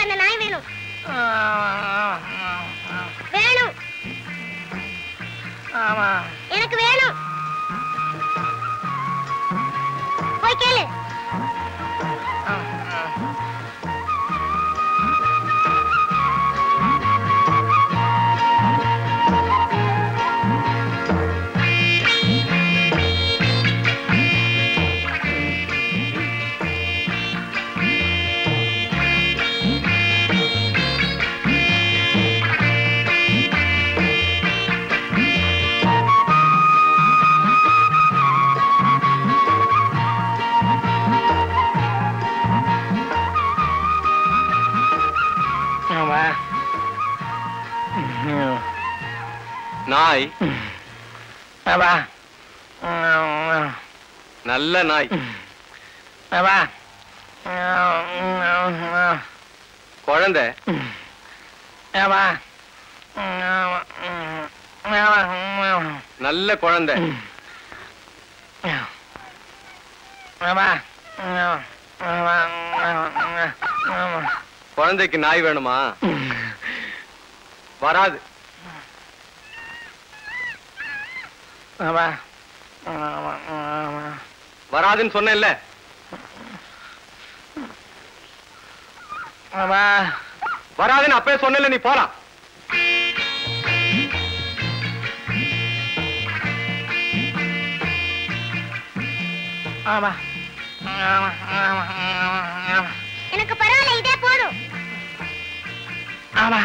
எனக்கு அந்த நாய் வேணும். வேணும். ஆமா, எனக்கு வேணும். போய் கேளு. நாய் அப்பா, நல்ல நாய். அப்பா, குழந்தை அப்பா, நல்ல குழந்தை. அப்பா, குழந்தைக்கு நாய் வேணுமா? வராது. அப்பா, வராதுன்னு சொன்னேன்ல. அப்பா, வராதுன்னு அப்பவே சொன்னேன்ல, நீ போலாம். அப்பா, எனக்கு பரவாயில்ல, இதே போதும். அப்பா,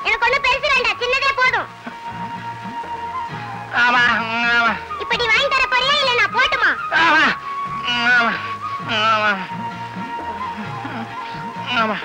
எனக்கு ஒண்ணு பெருசு வேண்டாம், சின்னதே போதும். அப்பா, இப்படி வாங்கி தர போறியா இல்ல நான் போட்டுமா? அப்பா, அப்பா,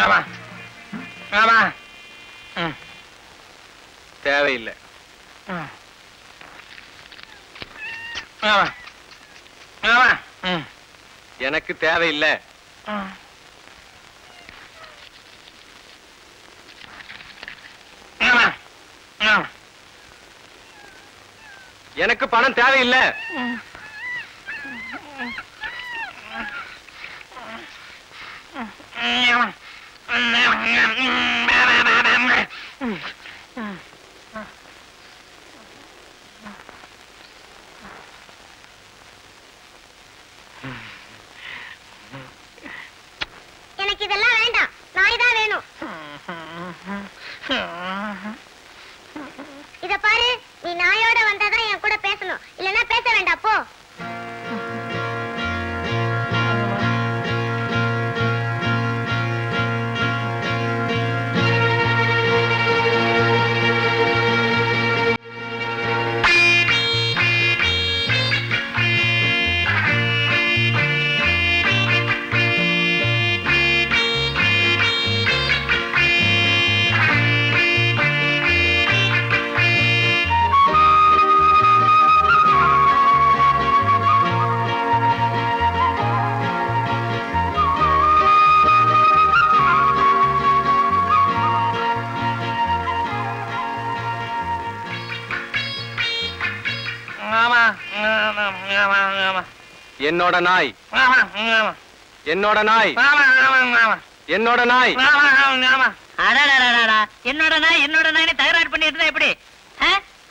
அப்பா, அப்பா, தேவையில்லை. அப்பா, அப்பா, எனக்கு தேவையில்லை. எனக்கு பணம் தேவையில்லை. எனக்கு இதெல்லாம் வேண்டாம், நாய் தான் வேணும். இத பாரு, நீ நாயோட வந்தாதான் என் கூட பேசணும், இல்லன்னா பேச வேண்டாம், போ. என்னோட நாய், என்னோட நாய், என்னோட நாய். என்னோட நாய் என்னோட நாய் தகராறு பண்ணிட்டு எப்படி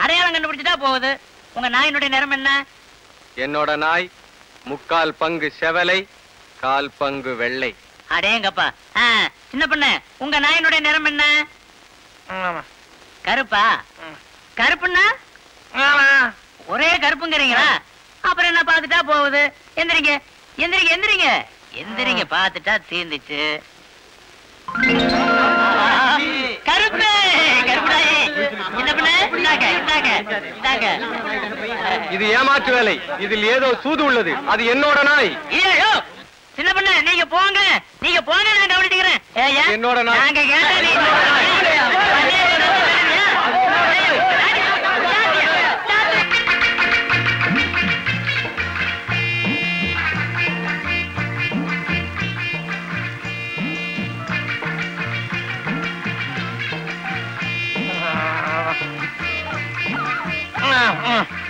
அடையாளம் கண்டுபிடிச்சுட்டா போகுது. உங்க நாயினுடைய நிறம் என்ன? என்னோட நாய் 3/4 பங்கு செவலை, 1/4 பங்கு வெள்ளை. அடேங்கப்பா. சின்ன பொண்ணு, உங்க நாயினுடைய நிறம் என்ன? கருப்பா? கருப்புன்னா ஒரே கருப்புங்கிறீங்களா? அப்புறம் என்ன பாத்துட்டா போகுது. எந்திரிங்க எந்திரிங்க எந்திரிங்க எந்திரிங்க, பாத்துட்டா தீர்ந்துச்சு. கருப்பு கருப்புடாயே. சின்ன பொண்ணு, இந்தாங்க இந்தாங்க இந்தாங்க. இது ஏமாற்று வேலை. இதில் ஏதோ சூது உள்ளது. அது என்னோட நாய். ஐயோ சின்ன பொண்ணு, நீங்க போங்க நீங்க போங்க, நான் கவனிச்சுக்கிறேன். என்னோட நாய். நாங்க கேட்டா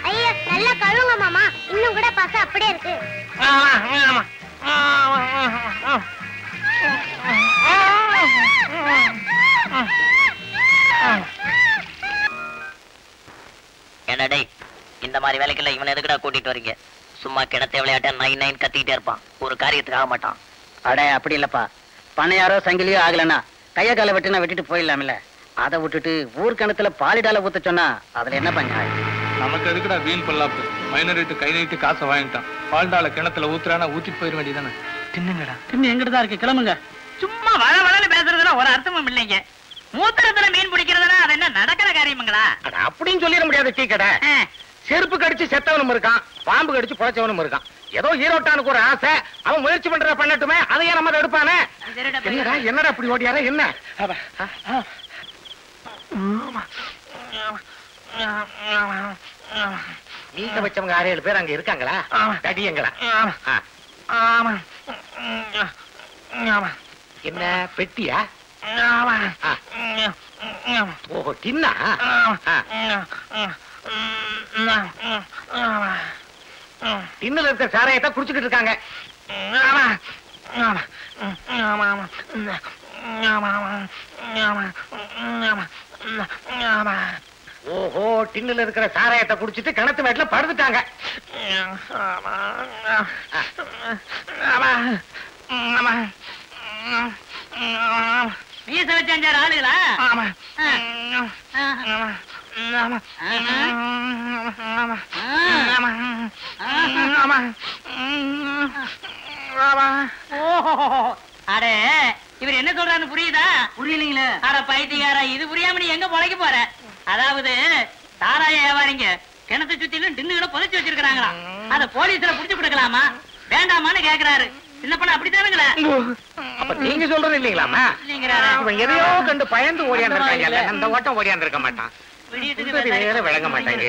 ஐயோ நல்லா கழுவுங்க மாமா, இன்னும் கூட பச அப்படியே இருக்கு. என்னடே இந்த மாதிரி வேலைக்குள்ள இவனை எதுக்குடா கூட்டிட்டு வரீங்க? சும்மா கிணத்தை விளையாட்ட நைன் நைன் கத்திக்கிட்டே இருப்பான், ஒரு காரியத்துக்கு ஆக மாட்டான். அட அப்படி இல்லப்பா, பணையாரோ சங்கிலியோ ஆகலன்னா கைய காலை வெட்டுனா வெட்டிட்டு போயிடலாம்ல. அதை விட்டுட்டு ஊர் கிணத்துல பாலிடால ஊத்த சொன்னா அதுல என்ன பண்ண? நமக்கு எதுக்குடா வீண் பொல்லாப்பு? மைனரிட்டு கை நீட்டு காசை வாங்கிட்டான். பால்டால கிணத்துல ஊத்துறானா ஊத்திட்டு போயிட வேண்டியதானே. தின்னுங்கடா. தின்னு எங்கிட்டு தான் இருக்கு, கிளம்புங்க. சும்மா வள வளன்னு பேசுறதுல ஒரு அர்த்தமும் இல்லைங்க. மூத்திரத்துல மீன் பிடிக்கிறதுனா அது என்ன நடக்கிற காரியமுங்களா? அப்படின்னு சொல்லிட முடியாது. டீ கடை செருப்பு கடிச்சு செத்தவனும் இருக்கான், பாம்பு கடிச்சு புழைச்சவனும் இருக்கான். ஏதோ ஹீரோட்டானுக்கு ஒரு ஆசை, அவன் முயற்சி பண்ற பண்ணட்டுமே, அதையே நம்ம எடுப்பானே. என்னடா என்னடா இப்படி ஓடியாரா என்ன? நீங்க வச்சவங்க 6-7 பேர் அங்க இருக்காங்களா? தடியங்களா? என்ன பெட்டியா? ஓஹோ, டின்னா? டின்னுல இருக்க சாராயத்தை குடிச்சுக்கிட்டு இருக்காங்க. ஓஹோ, டின்னுல இருக்கிற சாராயத்தை குடிச்சிட்டு கிணத்து மேட்ல படுத்துட்டாங்க. மீச வச்ச 5 ஆளுகளா? அடே இவர் என்ன சொல்றான்னு புரியுதா? புரியலீங்களே. அட பைத்தியக்காரா, இது புரியாம நீ எங்க பொழைக்க போற? அதாவது சாராய வியாபாரிங்க கிணத்தை சுத்திலும் டின்னுகளை புதைச்சு வச்சிருக்காங்களா, அத போலீஸ்ல புடிச்சு கொடுக்கலாமா வேண்டாமான்னு கேக்குறாரு. சின்ன பண்ண அப்படித்தானுங்களே. அப்ப நீங்க சொல்றது இல்லீங்களாமா? இவன் எதையோ கண்டு பயந்து ஓடியாந்துருக்காங்க. அந்த ஓட்டம் ஓடியாந்துருக்க மாட்டான். வேற விளங்க மாட்டாங்க.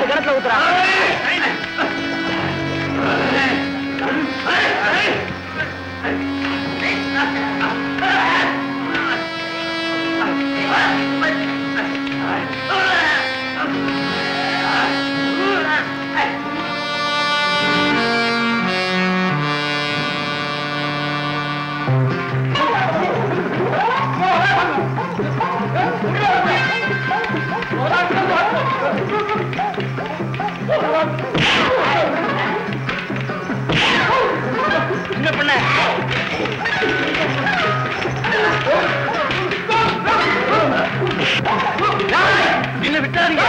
கிணத்துல ஊத்துறான். என்ன விட்டாருங்க.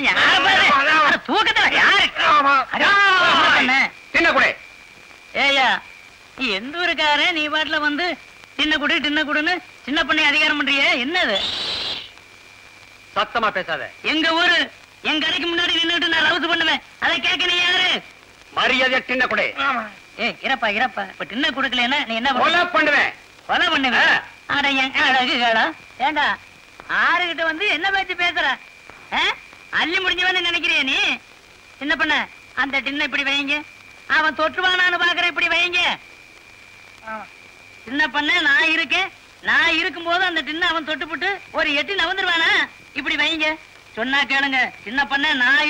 யார சின்ன குடை. ஏயா நீ எந்த ஊருக்கார நீ பாட்டுல வந்து டின்ன குடுன்னு சின்ன பண்ணி அதிகாரம் பண்றிய என்னது? சத்தமா பேசாத. எங்க ஊரு என் கடைக்கு முன்னாடி நின்னுட்டு நான் ரவுஸ் பண்ணுவேன். அதை கேட்க நீ யாரு? மரியாதை சின்ன குடை. இறப்பா இப்ப டின்ன குடுக்கலன்னா நீ என்ன கொலை பண்ணுவேன். கொலை பண்ணுவேன்? அட என் அழகுகளா ஏண்டா ஆறுகிட்ட வந்து என்ன பேச்சு பேசுற? அள்ளி முடிஞ்சவன்னு நினைக்கிறிய நீ? சின்ன பண்ண அந்த டின்ன இப்படி வைங்க. அவன் தொற்றுவானான்னு பாக்குற இப்படி வைங்க. சின்ன பண்ண நான் இருக்கேன். நான் இருக்கும்போது அந்த டின்ன அவன் தொட்டுப்புட்டு ஒரு எட்டி நவந்துருவானா? இப்படி வைங்க. சொன்னா கேளுங்க. சின்ன பண்ண நான்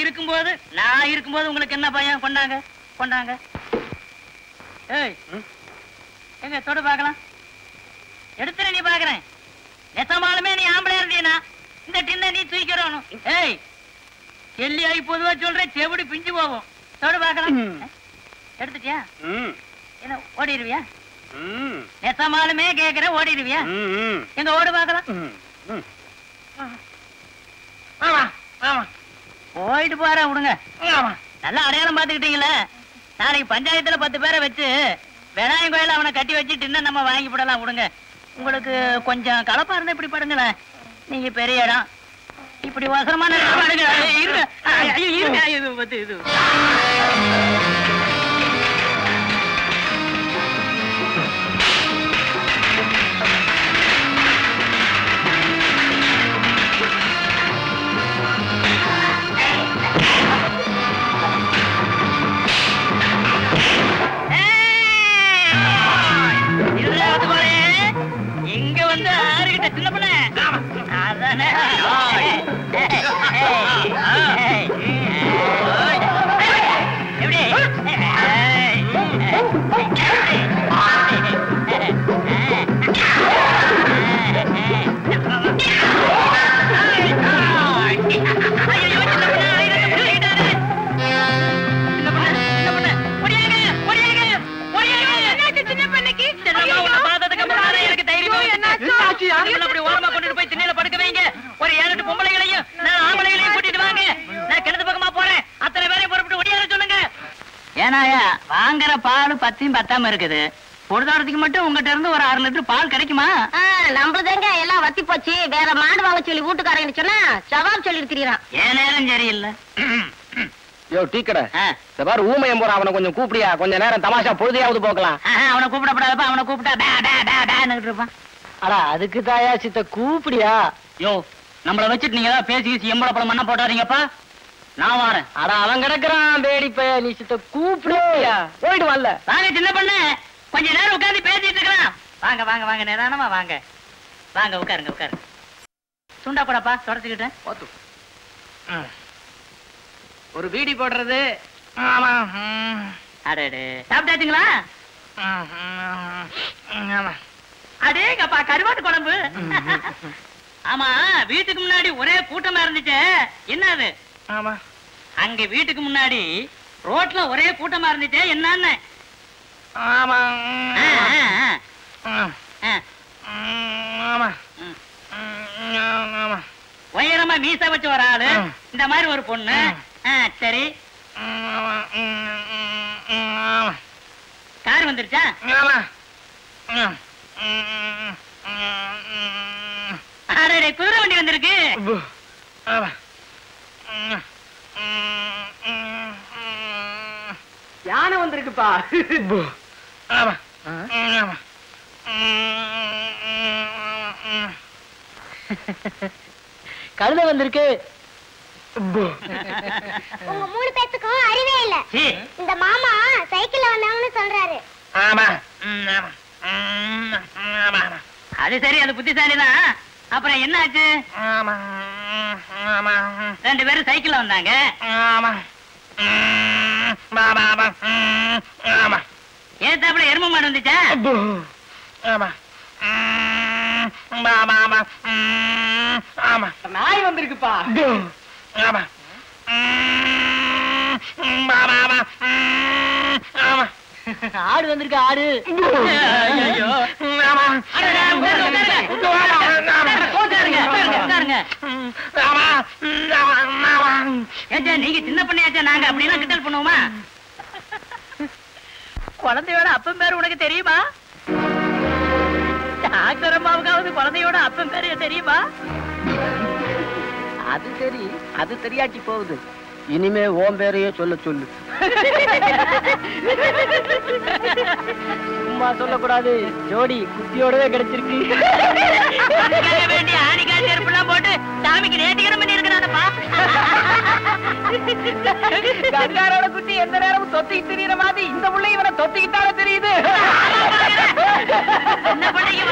இருக்கும்போது உங்களுக்கு என்ன பயம்? கொண்டாங்க. ஏய் எங்க தொடு பாக்கலாம். எடுத்துற நீ பாக்குறேன். நெசமாலுமே நீ ஆம்பளையா இருந்தீனா இந்த டின்ன நீ தூக்கிறோம். ஏய் எல்லி ஆகி பொதுவா சொல்றேன், செவிடி பிஞ்சு போவோம். தொடு பாக்கலாம். எடுத்துட்டியா? என்ன ஓடிடுவியா? நெசமாலுமே கேக்குற ஓடிடுவியா? எங்க ஓடு பாக்கலாம். போயிட்டு போற விடுங்க. நல்லா அடையாளம் பாத்துக்கிட்டீங்களே. நாளைக்கு பஞ்சாயத்துல 10 பேரை வச்சு விநாயகம் கோயில அவனை கட்டி வச்சுட்டு இன்னும் நம்ம வாங்கி போடலாம். விடுங்க. உங்களுக்கு கொஞ்சம் கலப்பா இருந்தா இப்படி படுங்களேன். நீங்க பெரிய இடம் இப்படி அவசரமான இது இங்க வந்து ஆறுகிட்ட சின்ன பண்ண அதானே எப்படி அப்படி ஓரமா கொண்டு போய் திண்ணையில படுக்க வைங்க. ஒரு 7-8 பொம்பளைகளையும் 4 ஆம்பளைகளையும் கூட்டிட்டு வாங்க. நான் கிணத்து பக்கமா போறேன். அத்தனை பேரையும் புறப்பட்டு ஒடியார சொல்லுங்க. ஏனாயா வாங்குற பால் 10 பத்தாம இருக்குது. பொழுதாரத்துக்கு மட்டும் உங்ககிட்ட இருந்து ஒரு 6 லிட்டர் பால் கிடைக்குமா? நம்மளுதாங்க எல்லாம் வத்தி போச்சு. வேற மாடு வாங்க சொல்லி வீட்டுக்காரங்க சொன்னா ஜவாப் சொல்லி இருக்கிறான். ஏன் நேரம் சரியில்லை. யோ டீ கடை. இந்த பாரு ஊமையம் போற அவனை கொஞ்சம் கூப்பிடியா? கொஞ்ச நேரம் தமாஷா பொழுதையாவது போக்கலாம். அவனை கூப்பிடப்படாதப்ப. அவனை கூப்பிட்டா இருப்பான். அடா அதுக்கு தாயா சித்த கூப்பிடியா? யோ நம்மள வச்சுட்டு நீங்க ஏதாவது பேசி எம்பளை பழம் மண்ண போட்டாதீங்கப்பா. நான் வரேன். அடா அவன் கிடக்குறான் வேடிப்ப. நீ சித்த கூப்பிடியா? போயிட்டு வரல. வாங்க சின்ன பண்ண கொஞ்ச நேரம் உட்கார்ந்து பேசிட்டு இருக்கலாம். வாங்க நிதானமா வாங்க. உட்காருங்க. சுண்டா கூடப்பா தொடச்சுக்கிட்டேன். ஒரு பீடி போடுறது. அடே சாப்பிட்டாச்சுங்களா? அடேங்கப்பா கருவாட்டு குழம்பு. ஆமா வீட்டுக்கு முன்னாடி ஒரே கூட்டமா இருந்துச்சு. என்ன அது? அங்க வீட்டுக்கு முன்னாடி ரோட்ல ஒரே கூட்டமா இருந்துச்சு. என்னன்னு? உயரமா மீச வச்ச ஒரு ஆளு, இந்த மாதிரி ஒரு பொண்ணு. சரி கார் வந்துருச்சா? அடே குதிரை வண்டி வந்திருக்கு. யானை வந்திருக்குப்பா. கழுதை வந்திருக்கு. உங்க 3 பேத்துக்கும் அறிவே இல்ல. இந்த மாமா சைக்கிள்ல வந்தாங்கன்னு சொல்றாரு. அது சரி, அது புத்திசாலிதான். அப்புறம் என்ன ஆச்சு? 2 பேரும் சைக்கிள்ல வந்தாங்க. ஏத்தாப்புல எருமை மாடு வந்துச்சா? நாய் வந்திருக்குப்பா. ஆடு வந்திருக்கு. ஆடு. உட்காருங்க. ஏச்சா நீங்க சின்ன பண்ணியாச்சா நாங்க அப்படின்னா கிண்டல் பண்ணுவோமா? குழந்தையோட அப்பன் பேரு உனக்கு தெரியுமா? டாக்டர் அம்மாவுக்காவது குழந்தையோட அப்பன் பேரு தெரியுமா? அது சரி, அது தெரியாச்சு போகுது. இனிமே ஓம் பேரையே சொல்லு. சும்மா சொல்லக்கூடாது, ஜோடி குட்டியோடவே கிடைச்சிருக்கு. வேண்டிய ஆணிக்கா செருப்புலாம் போட்டு சாமிக்கு நேர்த்திகரம் பண்ணி இருக்கிறானப்பா. கங்காரோட குட்டி எந்த நேரமும் தொத்திக்கிட்டு தெரியற மாதிரி இந்த பிள்ளை இவனை தொத்திக்கிட்டாலே தெரியுது. என்ன பண்ணீங்க?